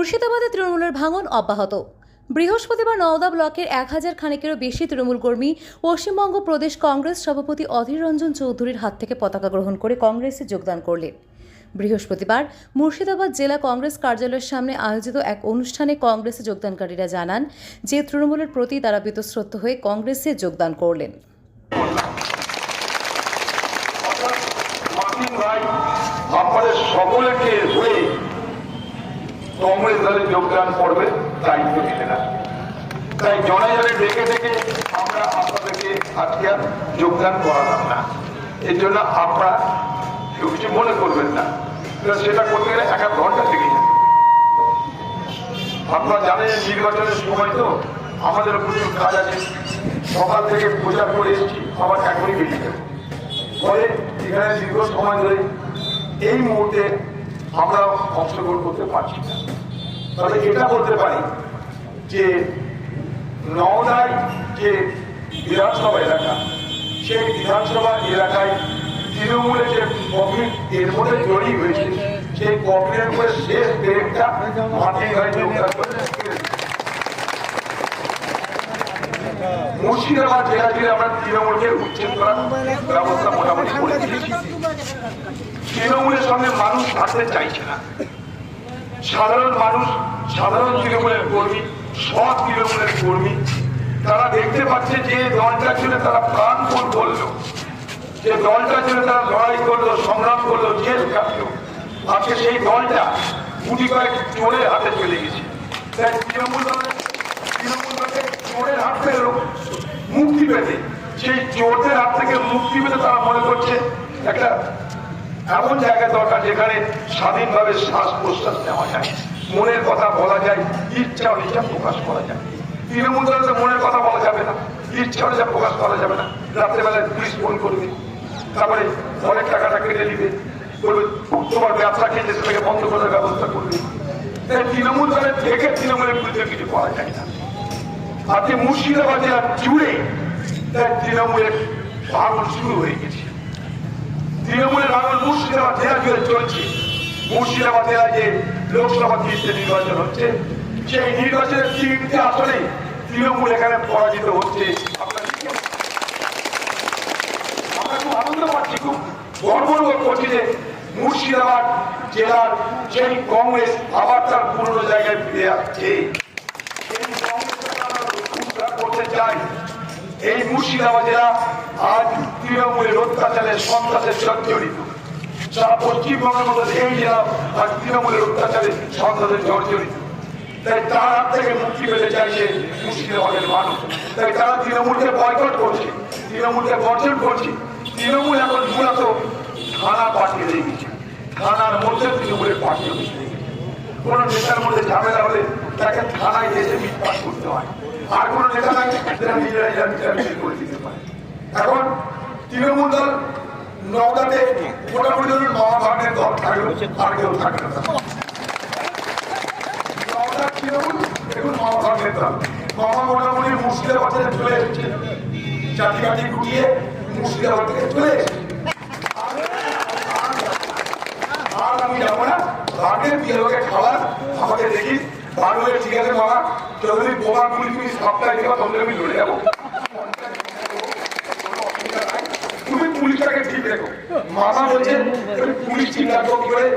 মুর্শিদাবাদে তৃণমূলের ভাঙন অব্যাহত। বৃহস্পতিবার নওদা ব্লকের 1000 খানেকেরও বেশি তৃণমূল কর্মী পশ্চিমবঙ্গ প্রদেশ কংগ্রেস সভাপতি অধীর রঞ্জন চৌধুরীর হাত থেকে পতাকা গ্রহণ করে কংগ্রেসে যোগদান করলেন। বৃহস্পতিবার মুর্শিদাবাদ জেলা কংগ্রেস কার্যালয়ের সামনে আয়োজিত এক অনুষ্ঠানে কংগ্রেসে যোগদানকারীরা জানান যে তৃণমূলের প্রতি তারা বীতশ্রদ্ধ হয়ে কংগ্রেসে যোগদান করলেন। আমাদের সকলকে হয়ে কংগ্রেস দলে যোগদান করবে দায়িত্ব দিলেন। তাই জনে জনে ডেকে ডেকে আমরা আপনাদেরকে আজকে আর যোগদান করালাম না। এর জন্য আপনারা কেউ কিছু মনে করবেন না, সেটা করতে গেলে 1 ঘন্টা থেকে যাবে। আপনারা জানেন নির্বাচনের সময় তো আমাদের প্রচুর কাজ আছে। সকাল থেকে প্রচার করে এসেছি, আবার এখনই বেরিয়ে যাবো। ফলে এখানে দীর্ঘ সময় ধরে এই মুহূর্তে আমরা অংশগ্রহণ করতে পারছি না। তবে এটা বলতে পারি যে নওদায় যে বিধানসভা এলাকা, সেই বিধানসভা এলাকায় তৃণমূলের যে কফিন এর মধ্যে জড়িয়ে হয়েছে, সেই কফিনের উপরে শেষ ব্রেকটা মাঠে গাড়ি যোগদান করে মুর্শিদাবাদ জেলা জুড়ে আমরা তৃণমূলকে উচ্ছেদ করার ব্যবস্থা মোটামুটি করে দিয়েছি। তৃণমূলের সঙ্গে মানুষ থাকতে চাইছে না। সাধারণ মানুষ, সাধারণ তৃণমূলের কর্মী, সৎ তৃণমূলের কর্মী, তারা দেখতে পাচ্ছে যে দলটার জন্য তারা প্রাণপণ করলো, যে দলটার জন্য তারা লড়াই করলো, সংগ্রাম করলো, জেল কাটলো, আজকে সেই দলটা গুটি কয়েক চোরের হাতে চলে গেছে। তাই তৃণমূল দলের চোরের হাত থেকে মুক্তি পেতে, সেই চোরদের হাত থেকে মুক্তি পেতে তারা মনে করছে একটা এমন জায়গা দরকার যেখানে স্বাধীনভাবে শ্বাস প্রশ্বাস নেওয়া যায়, মনের কথা বলা যায়, ইচ্ছা অনিচ্ছা প্রকাশ করা যায়। তৃণমূল দলের মনের কথা বলা যাবে না, ইচ্ছা অনিচ্ছা প্রকাশ করা যাবে না। রাত্রেবেলায় পুলিশ ফোন করবে, তারপরে অনেক টাকাটা কেটে নিবে, বলবে তোমার ব্যবসা খেয়েছে সেটাকে বন্ধ করার ব্যবস্থা করবে। তাই তৃণমূল দলের থেকে তৃণমূলের বিরুদ্ধে কিছু করা যায় না। আজকে মুর্শিদাবাদ জেলা জুড়ে তৃণমূলের ভাঙন শুরু হয়ে গেছে। তৃণমূলের ভাঙন মুর্শিদাবাদ জেলা জুড়ে চলছে। মুর্শিদাবাদ জেলায় যে লোকসভা কেন্দ্রে নির্বাচন হচ্ছে, সেই নির্বাচনের 3টে আসনে তৃণমূল এখানে পরাজিত হচ্ছে। আমরা খুব আনন্দ পাচ্ছি, খুব গর্ব করছি যে মুর্শিদাবাদ জেলার সেই কংগ্রেস আবার তার পুরনো জায়গায় ফিরে আসছে। করতে চাই এই মুর্শিদাবাদ জেলা আজ তৃণমূলের অত্যাচারের সন্ত্রাসের জর্জরিত। সারা পশ্চিমবঙ্গের মধ্যে এই জেলা আজ তৃণমূলের অত্যাচারের সন্ত্রাসের জর্জরিত। তাই তার হাত থেকে মুক্তি পেতে চাইছে মুর্শিদাবাদের মানুষ। তাই তারা তৃণমূলকে বয়কট করছে, তৃণমূলকে বর্জন করছে। তৃণমূল এখন মূলত থানা পাঠিয়ে দিয়ে গেছে, থানার মধ্যে তৃণমূলের পার্টি অফিস হয়ে গেছে। কোন নেতার মধ্যে ঝামেলা হলে তাকে থানায় এসে মিটমাট করতে হয়, আর কোন নেতা নাই নিজেরাই বিচার করে দিতে পারে। এখন তৃণমূল দল নওদাতে মোটামুটি ধরুন মহাভারতের দল থাকলো, আর কেউ থাকে না। নওদার তৃণমূল এখন মহাভারতের দল, মোটামুটি মুর্শিদাবাদ থেকে চলে এসেছে, চাটি ঘুরিয়ে মুর্শিদাবাদ থেকে চলে এসেছে। আর আমি যাবো না, ভাগের বিয়ে খাবার আমাকে দেখিস ভাগের ঠিক আছে বাবা, যদি বোমা গুলি তুমি সপ্তাহে দেবা তখন আমি লড়ে যাবো। তুমি পুলিশটাকে ঠিক রেখো। মামা বলছে পুলিশ ঠিক রাখবো কি করে,